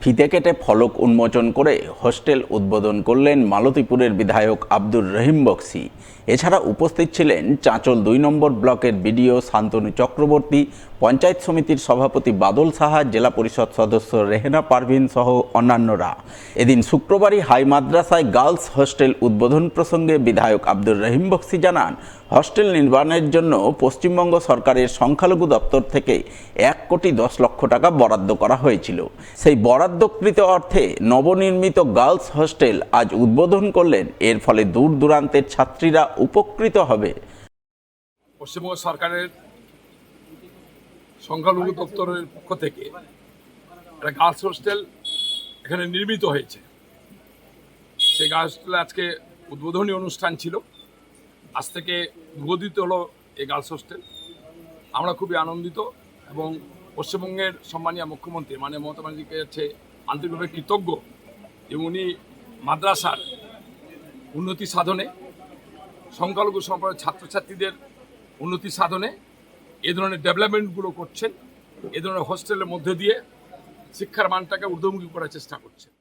ফিতে কেটে ফলক উন্মোচন করে হোস্টেল উদ্বোধন করলেন মালতীপুরের বিধায়ক আব্দুর রহিম বক্সী। এছাড়া উপস্থিত ছিলেন চাঁচল ২ নম্বর ব্লকের বিডিও শান্তনু চক্রবর্তী, পঞ্চায়েত সমিতির সভাপতি বাদল সাহা, জেলা পরিষদ সদস্য রেহেনা পারভিন সহ অন্যান্যরা। এদিন শুক্রবারই হাই মাদ্রাসায় গার্লস হোস্টেল উদ্বোধন প্রসঙ্গে বিধায়ক আব্দুর রহিম বক্সী জানান, হোস্টেল নির্মাণের জন্য পশ্চিমবঙ্গ সরকারের সংখ্যালঘু দপ্তর থেকে ১,১০,০০,০০০ টাকা বরাদ্দ করা হয়েছিল। সেই বরাদ্দকৃত অর্থে নবনির্মিত গার্লস হোস্টেল আজ উদ্বোধন করলেন। এর ফলে দূর দূরান্তের ছাত্রীরা উপকৃত হবে। পশ্চিমবঙ্গ সরকারের সংখ্যালঘু দপ্তরের পক্ষ থেকে একটা গার্লস হোস্টেল এখানে নির্মিত হয়েছে। সেই গার্লস হোস্টেলে আজকে উদ্বোধনী অনুষ্ঠান ছিল। আজ থেকে উদ্বোধিত হলো এই গার্লস হোস্টেল। আমরা খুবই আনন্দিত এবং পশ্চিমবঙ্গের সম্মানীয় মুখ্যমন্ত্রী মমতা ব্যানার্জিকে হচ্ছে আন্তরিকভাবে কৃতজ্ঞ যে উনি মাদ্রাসার উন্নতি সাধনে, সংখ্যালঘু সম্প্রদায়ের ছাত্রছাত্রীদের উন্নতি সাধনে এ ধরনের ডেভেলপমেন্টগুলো করছেন। এ ধরনের হোস্টেলের মধ্যে দিয়ে শিক্ষার মানটাকে ঊর্ধ্বমুখী করার চেষ্টা করছেন।